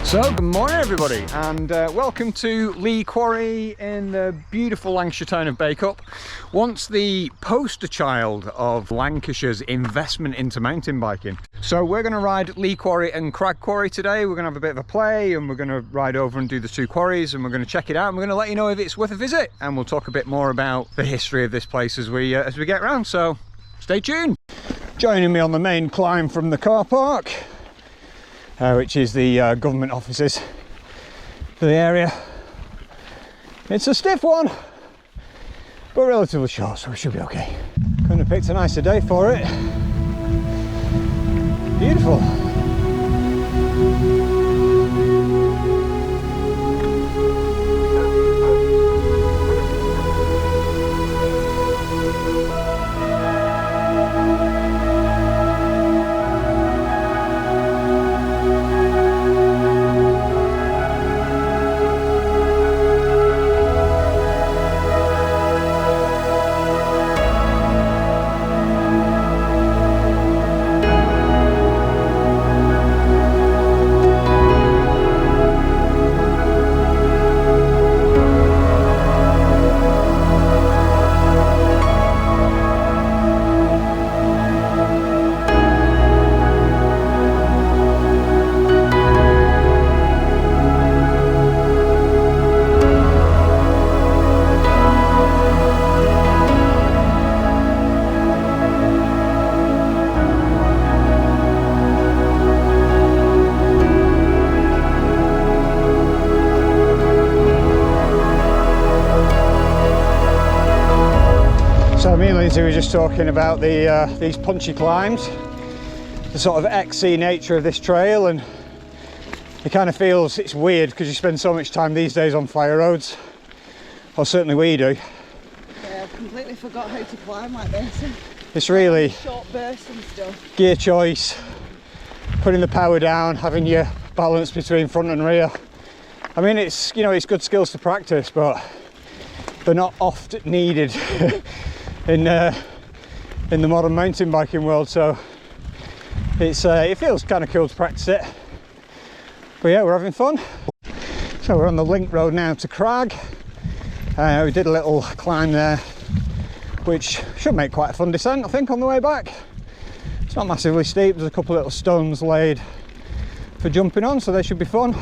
So, good morning everybody, and welcome to Lee Quarry in the beautiful Lancashire town of Bacup. Once the poster child of Lancashire's investment into mountain biking. So we're going to ride Lee Quarry and Cragg Quarry today. We're going to have a bit of a play, and we're going to ride over and do the two quarries, and we're going to check it out, and we're going to let you know if it's worth a visit, and we'll talk a bit more about the history of this place as we get around. So stay tuned. Joining me on the main climb from the car park, which is the government offices for the area. It's a stiff one, but relatively short, so we should be okay. Couldn't have picked a nicer day for it. Beautiful. Me and Lindsay were just talking about these punchy climbs, the sort of XC nature of this trail, and it kind of feels it's weird because you spend so much time these days on fire roads, or certainly we do. Yeah, I've completely forgot how to climb like this. It's really short bursts and stuff. Gear choice, putting the power down, having your balance between front and rear. I mean, it's, you know, it's good skills to practice, but they're not oft needed in the modern mountain biking world, so it feels kind of cool to practice it. But yeah, we're having fun. So we're on the link road now to Cragg. We did a little climb there, which should make quite a fun descent, I think, on the way back. It's not massively steep. There's a couple of little stones laid for jumping on, so they should be fun.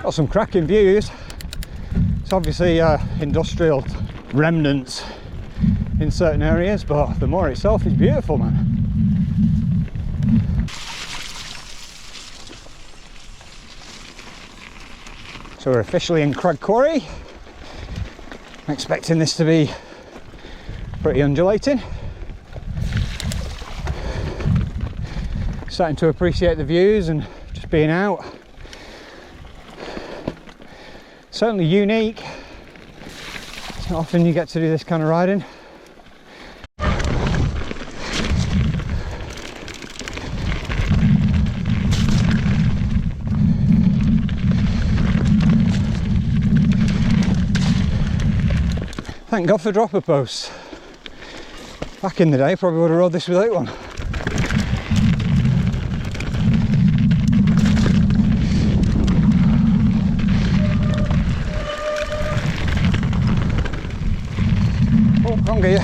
Got some cracking views. It's obviously industrial remnants in certain areas, but the moor itself is beautiful, man. So we're officially in Cragg Quarry. I'm expecting this to be pretty undulating. Starting to appreciate the views and just being out. Certainly unique. It's not often you get to do this kind of riding. Thank God for dropper posts. Back in the day, probably would have rode this without one. Oh, wrong gear.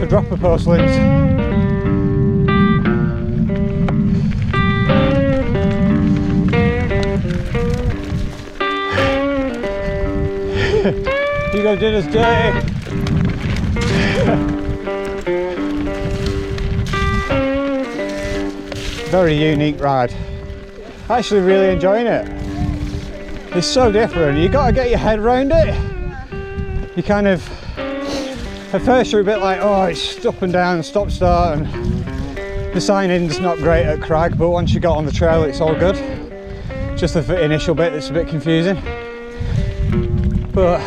for dropper postlings. Hugo did us dirty. Very unique ride. Actually really enjoying it. It's so different. You got to get your head around it. You kind of, at first you're a bit like, oh, it's up and down, stop start, and the signing's not great at Cragg, but once you got on the trail it's all good. Just the initial bit that's a bit confusing. But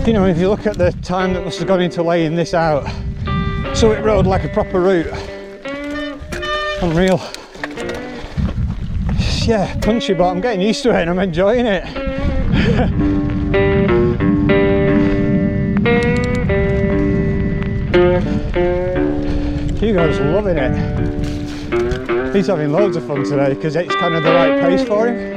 you know, if you look at the time that must have gone into laying this out, so it rode like a proper route. Unreal. Yeah, punchy, but I'm getting used to it and I'm enjoying it. Hugo's loving it. He's having loads of fun today because it's kind of the right pace for him.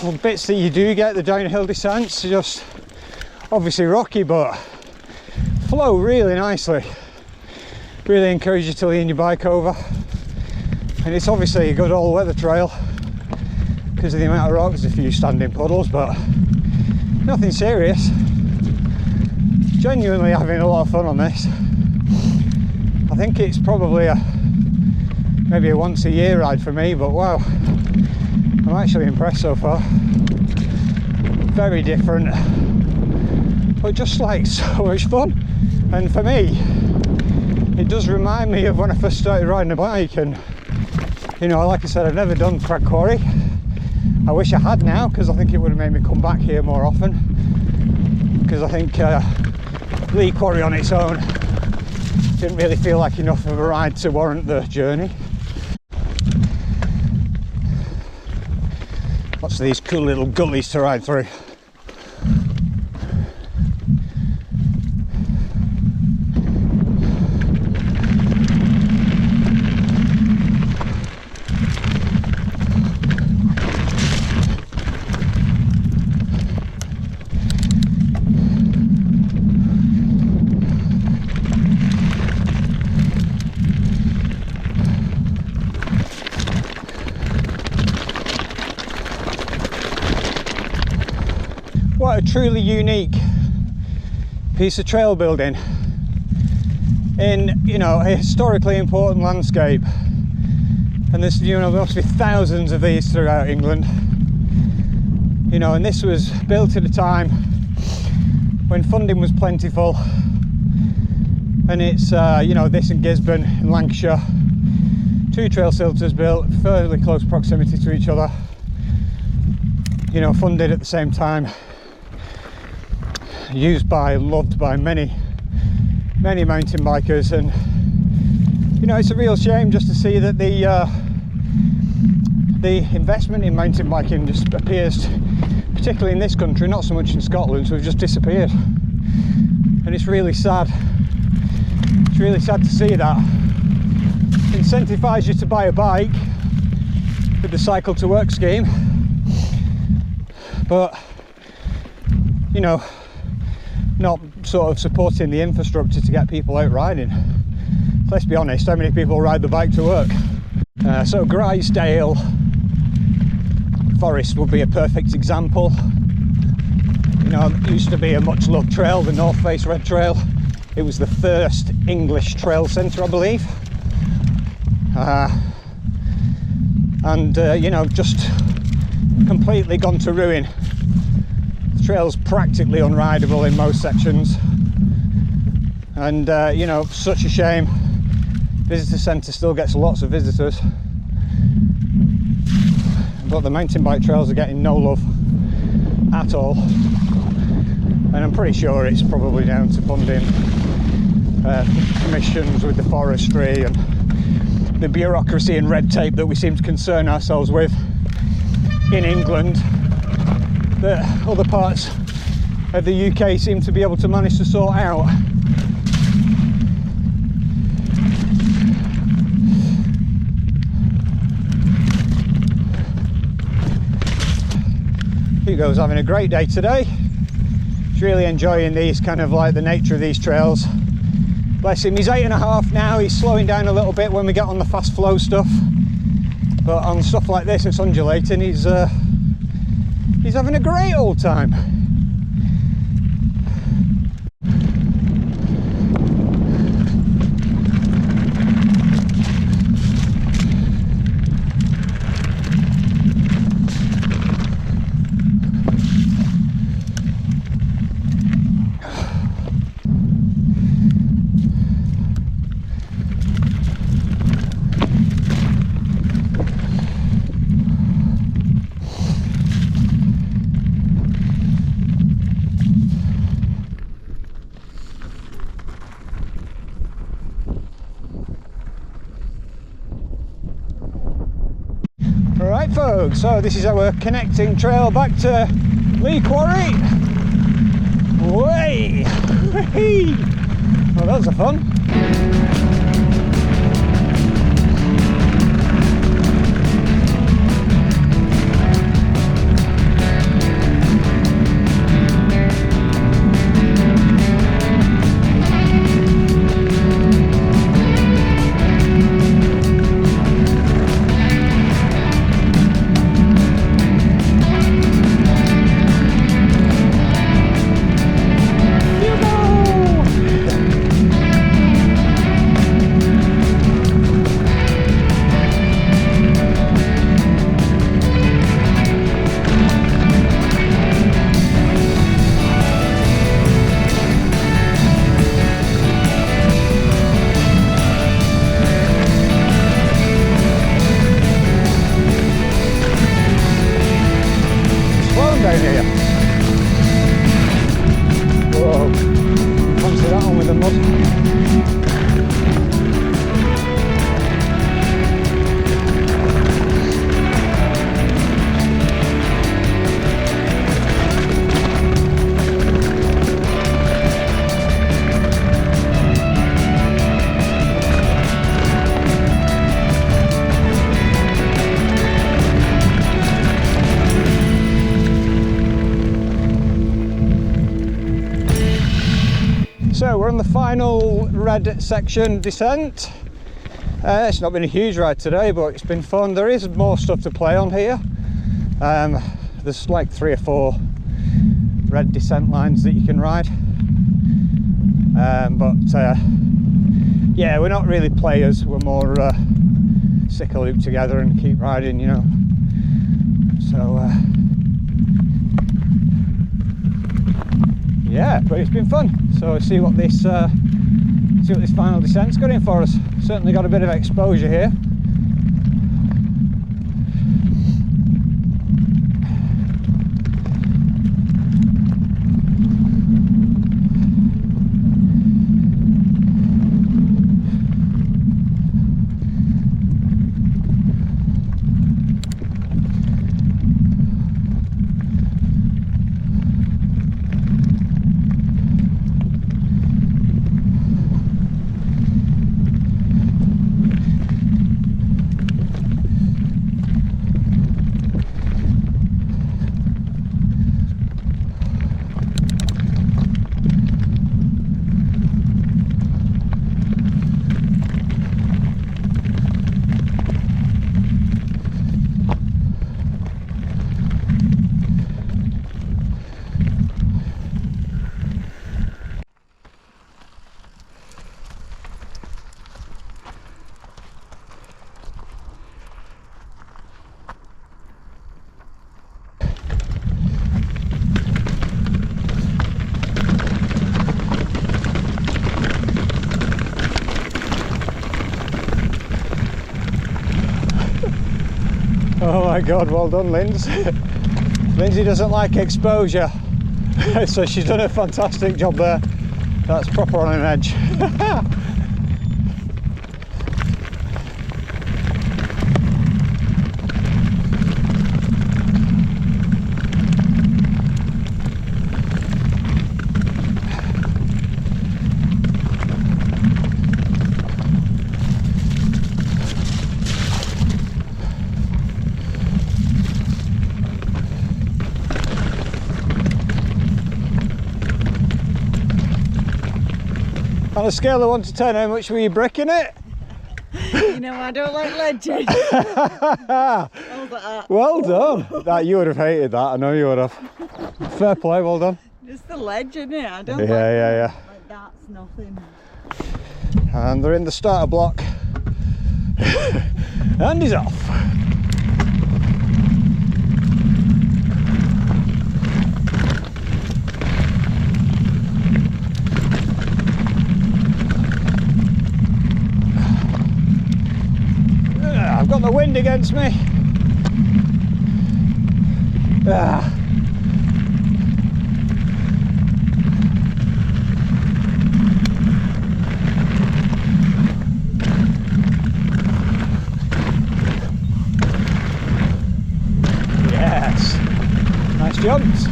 The bits that you do get, the downhill descents, are just obviously rocky, but flow really nicely. Really encourage you to lean your bike over, and it's obviously a good all-weather trail because of the amount of rocks. There's a few standing puddles, but nothing serious. Genuinely having a lot of fun on this. I think it's probably maybe a once a year ride for me, but wow, I'm actually impressed so far. Very different, but just like so much fun. And for me, it does remind me of when I first started riding a bike. And you know, like I said, I've never done Cragg Quarry. I wish I had now, because I think it would have made me come back here more often, because I think Lee Quarry on its own didn't really feel like enough of a ride to warrant the journey. Lots of these cool little gullies to ride through. What a truly unique piece of trail building in, you know, a historically important landscape. And there's, you know, there must be thousands of these throughout England. You know, and this was built at a time when funding was plentiful. And it's, you know, this in Gisborne in Lancashire, 2 trail filters built, fairly close proximity to each other. You know, funded at the same time. Used by and loved by many mountain bikers, and you know, it's a real shame just to see that the investment in mountain biking just appears, particularly in this country, not so much in Scotland, so we've just disappeared. And it's really sad. It's really sad to see that. incentivise you to buy a bike with the cycle to work scheme, but you know, not sort of supporting the infrastructure to get people out riding. Let's be honest, how many people ride the bike to work? So Grizedale Forest would be a perfect example. You know, it used to be a much loved trail, the North Face Red Trail. It was the first English trail centre, I believe. You know, just completely gone to ruin. The trail's practically unrideable in most sections. And you know, such a shame. Visitor centre still gets lots of visitors, but the mountain bike trails are getting no love at all, and I'm pretty sure it's probably down to funding, commissions with the forestry and the bureaucracy and red tape that we seem to concern ourselves with in England, that other parts of the UK seem to be able to manage to sort out. Hugo's having a great day today. He's really enjoying these, kind of like the nature of these trails. Bless him, he's 8.5 now. He's slowing down a little bit when we get on the fast flow stuff, but on stuff like this, it's undulating. He's having a great old time. Alright folks, so this is our connecting trail back to Lee Quarry. Way! Well, that was a fun. So we're on the final red section descent. It's not been a huge ride today, but it's been fun. There is more stuff to play on here. There's like 3 or 4 red descent lines that you can ride. Yeah, we're not really players. We're more stick a loop together and keep riding, you know. So yeah, but it's been fun. So see what this final descent's got in for us. Certainly got a bit of exposure here. my God, well done, Linz. Lindsay doesn't like exposure, so she's done a fantastic job there. That's proper on an edge. On a scale of 1 to 10, how much were you bricking it? You know, I don't like ledges. Well done. That, you would have hated that, I know you would have. Fair play, well done. Just the ledge, isn't it? I don't yeah. like that's nothing. And they're in the starter block. And he's off. I've got the wind against me. Yes, nice jumps.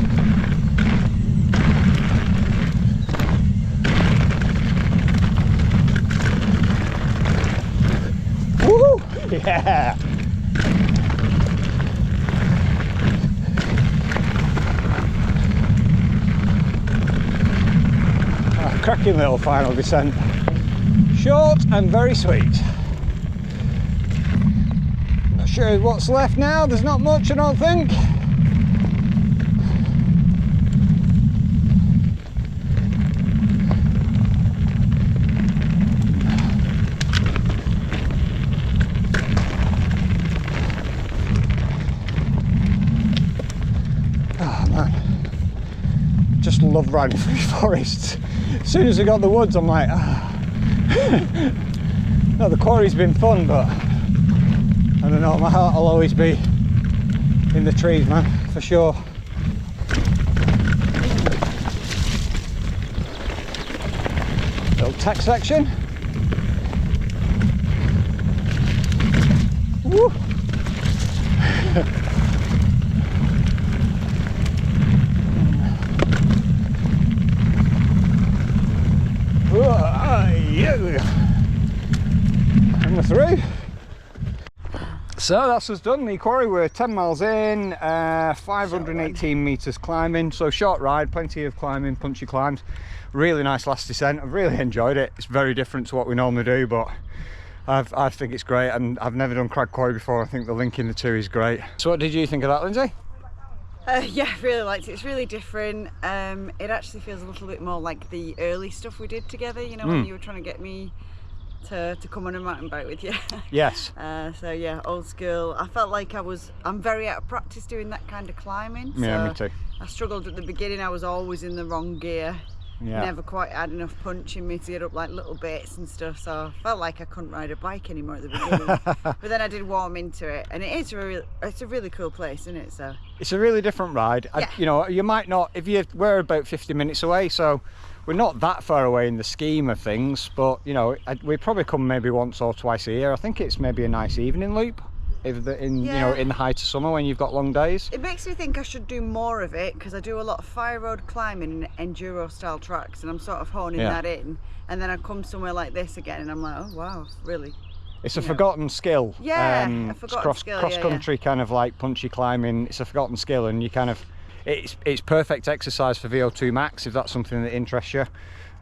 Woo! Yeah. Cracking little final descent. Short and very sweet. Not sure what's left now. There's not much, I don't think. Oh man, just love riding through forests. As soon as I got the woods, I'm like, no, the quarry's been fun, but I don't know, my heart will always be in the trees, man, for sure. Little tech section. Woo! And we're through. So that's us done. The quarry, we're 10 miles in, 518 metres climbing, so short ride, plenty of climbing, punchy climbs. Really nice last descent. I've really enjoyed it. It's very different to what we normally do, but I think it's great, and I've never done Cragg Quarry before. I think the linking the two is great. So what did you think of that, Lindsay? Yeah, I really liked it. It's really different. It actually feels a little bit more like the early stuff we did together, you know, when you were trying to get me to come on a mountain bike with you. Yes. So yeah, old school. I felt like I'm very out of practice doing that kind of climbing. Yeah, so me too. I struggled at the beginning. I was always in the wrong gear. Yeah. Never quite had enough punch in me to get up like little bits and stuff, so I felt like I couldn't ride a bike anymore at the beginning. But then I did warm into it, and it's a really cool place, isn't it? So it's a really different ride. Yeah. You know, you might not, we're about 50 minutes away, so we're not that far away in the scheme of things, but you know, we probably come maybe once or twice a year. I think it's maybe a nice evening loop. You know, in the height of summer when you've got long days. It makes me think I should do more of it, because I do a lot of fire road climbing and enduro style tracks, and I'm sort of honing that in, and then I come somewhere like this again and I'm like, oh wow, really, it's a forgotten skill. A forgotten skill. Cross country kind of like punchy climbing. It's a forgotten skill, and you kind of, it's perfect exercise for VO2 max if that's something that interests you.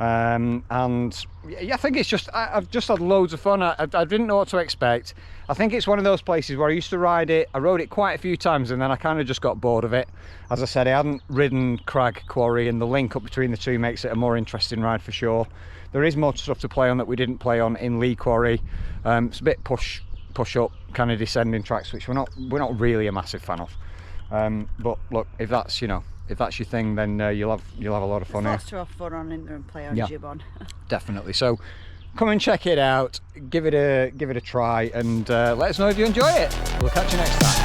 And yeah, I think it's just, I've just had loads of fun. I didn't know what to expect. I think it's one of those places where I used to ride it, I rode it quite a few times, and then I kind of just got bored of it. As I said, I hadn't ridden Cragg Quarry, and the link up between the two makes it a more interesting ride for sure. There is more stuff to play on that we didn't play on in Lee Quarry. It's a bit push up kind of descending tracks, which we're not really a massive fan of. But look, if that's, you know, if that's your thing, then you'll have a lot of fun here. Lots to have fun on in there and play on jib on. Definitely. So come and check it out, give it a try, and let us know if you enjoy it. We'll catch you next time.